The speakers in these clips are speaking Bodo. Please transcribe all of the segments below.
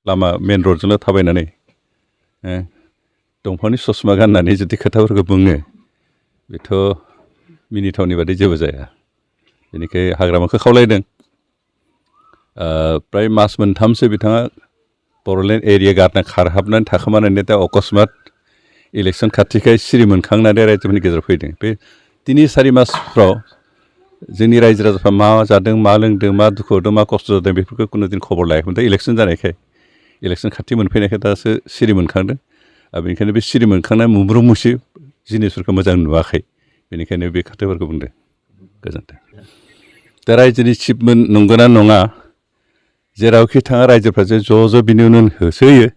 लामा मेन रडजोंल' थाबायनानै दंफांनि ससमा गाननानै जुदि खोथाफोरखौ बुङो बेथ' मिनिथावनि बादि जेबो जाया बेनिखाय हाग्रामाखौ खावलायदों प्राय मास मोनथामसो बिथाङा बर'लेण्ड एरिया गारना खारहाबनानै थाखोमानानै दा अकस्मात इलेक्सन खाथिखाय सिरि मोनखांनानै रायजोफोरनि गेजेराव फैदों बे 3-4 मासफ्राव जोंनि रायजो राजाफ्रा मा जादों मा लोंदों मा दुखु होदों मा खस्थ' जादों बेफोरखौ खुनु दिन खबर लायाखैमोन दा इलेक्सन जानायखाय इलेक्सन खाथि मोनफैनायखाय दासो सिरि मोनखांदों बेनिखायनो बे सिरि मोनखांनाय मुब्रु मुसि जिनिसफोरखौ मोजां नुवाखै बेनिखायनो बे खोथाफोरखौ बुंदों गोजोन्थों दा रायजोनि चिफमोन नंगौना नङा जेरावखि थाङा रायजोफ्रा जे ज' बिनि उन होसोयो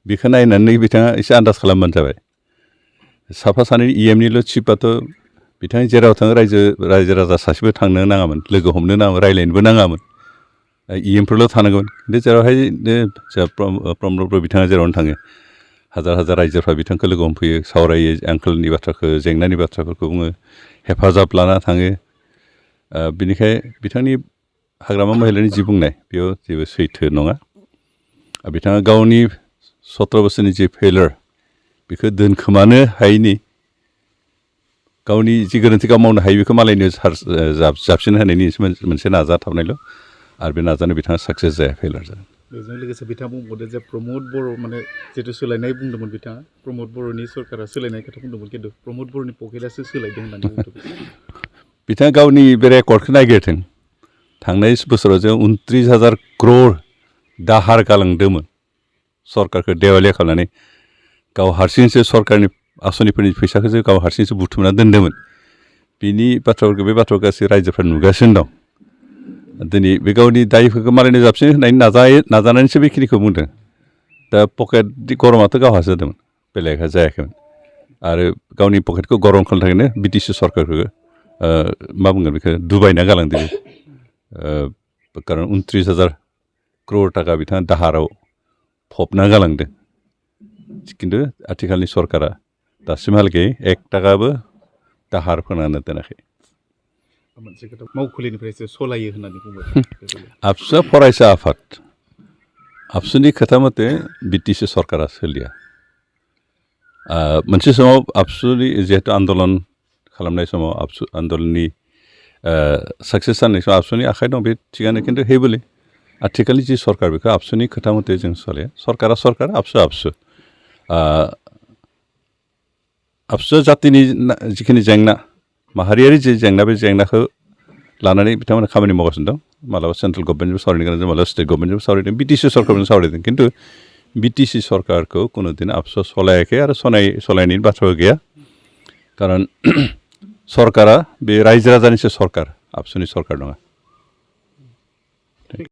बेखौ नायनानै बिथाङा एसे आन्दाज खालामबानो जाबाय साफा सानै EMनिल' चिफआथ' बिथाङा जेराव थाङो रायजो राजा सासेबो थांनो नाङामोन लोगो हमनो नाङामोन रायज्लायनोबो नाङामोन EMफोरल' थानांगौमोन खिन्थु जेरावहाय प्रमद बर' बिथाङा जेरावनो थाङो हाजार हाजार रायजोफ्रा बिथांखौ लोगो हमफैयो सावरायो आंखालनि बाथ्राखौ जेंनानि बाथ्राफोरखौ बुङो हेफाजाब लाना थाङो बिनिखाय बिथांनि हाग्रामा महिलानि जि बुंनाय बेयाव जेबो सैथो नङा बिथाङा गावनि 17 बोसोरनि जि फेलार बेखौ दोनखोमानो हायैनि गावनि जि गोरोन्थिखौ मावनो हायो बेखौ मालायनो जाबसिन होनायनि मोनसे नाजाथाबनायल' आरो बे नाजानायाव बिथाङा साक्सेस जाया फेलार जादों बेजों लोगोसे बिथाङा बुंबावदों जे प्रमद बर' माने जितु सोलायनाय बुंदोंमोन बिथाङा प्रमद बर'नि सरकारा सोलायनाय खोथा बुंदोंमोन खिन्थु प्रमद बर'नि पकेटआसो सोलायदों होननानै बुंदों बिथाङा गावनि बे रेकर्डखौ नागिरथों थांनाय बोसोराव जों 29,000 crore दाहार गालांदोंमोन सरकारखौ देवालिया खालामनानै गाव हारसिंसो सरकारनि आसनिफोरनि फैसाखौसो गाव हारसिंसो बुथुमना दोन्दोंमोन बिनि बाथ्राफोरखौ बे बाथ्राखौ गासै रायजोफ्रा नुगासिनो दं दिनै बे गावनि दायफोरखौ मालायनो जाबसिन होनायनि नाजानानैसो बेखिनिखौ बुंदों दा पकेट गरमाथ' गावहासो जादोंमोन बेलेगहा जायाखैमोन आरो गावनि पकेटखौ गरम खालामनो थाखायनो BTC सरकारखौ मा बुंगोन बेखौ दुबायना गालांदों खारन 29,000 crore थाखा बिथाङा दाहाराव फबना गालांदों खिन्थु आथिखालनि सरकारा दासिमहालागै 1 थाखाबो दाहार फोनांनो दोनाखै मोनसे खोथा मावखुलिनिफ्रायसो सलायो होननानै बुंबाय आबसुआ फरायसा आफाद आबसुनि खोथा मथे BTC सरकारा सोलिया मोनसे समाव आबसुनि जिहेतु आन्दलन खालामनाय समाव आबसु आन्दलननि साक्सेस जानाय समाव आबसुनि आखाइ दं बे थिगानो खिन्थु हेबोलि आथिखालनि जि सरकार बेखौ आबसुनि खोथा मथे जों सोलिया सरकारा सरकार आबसु आबसुआ जातिनि जिखिनि जेंना माहारियारि जि जेंना बे जेंनाखौ लानानै बिथांमोना खामानि मावगासिनो दं मालाबा सेन्ट्रेल गभर्नमेन्टजों सावरायनो गोनां जादों मालाबा स्टेट गभर्नमेन्टजों सावरायदों BTC सरकारजों सावरायदों खिन्थु BTC सरकारखौ कुनु दिन आबसुआ सलायाखै आरो सलायनायनि बाथ्राबो गैया खारन सरकारा बे रायजो राजानिसो सरकार आबसुनि सरकार नङा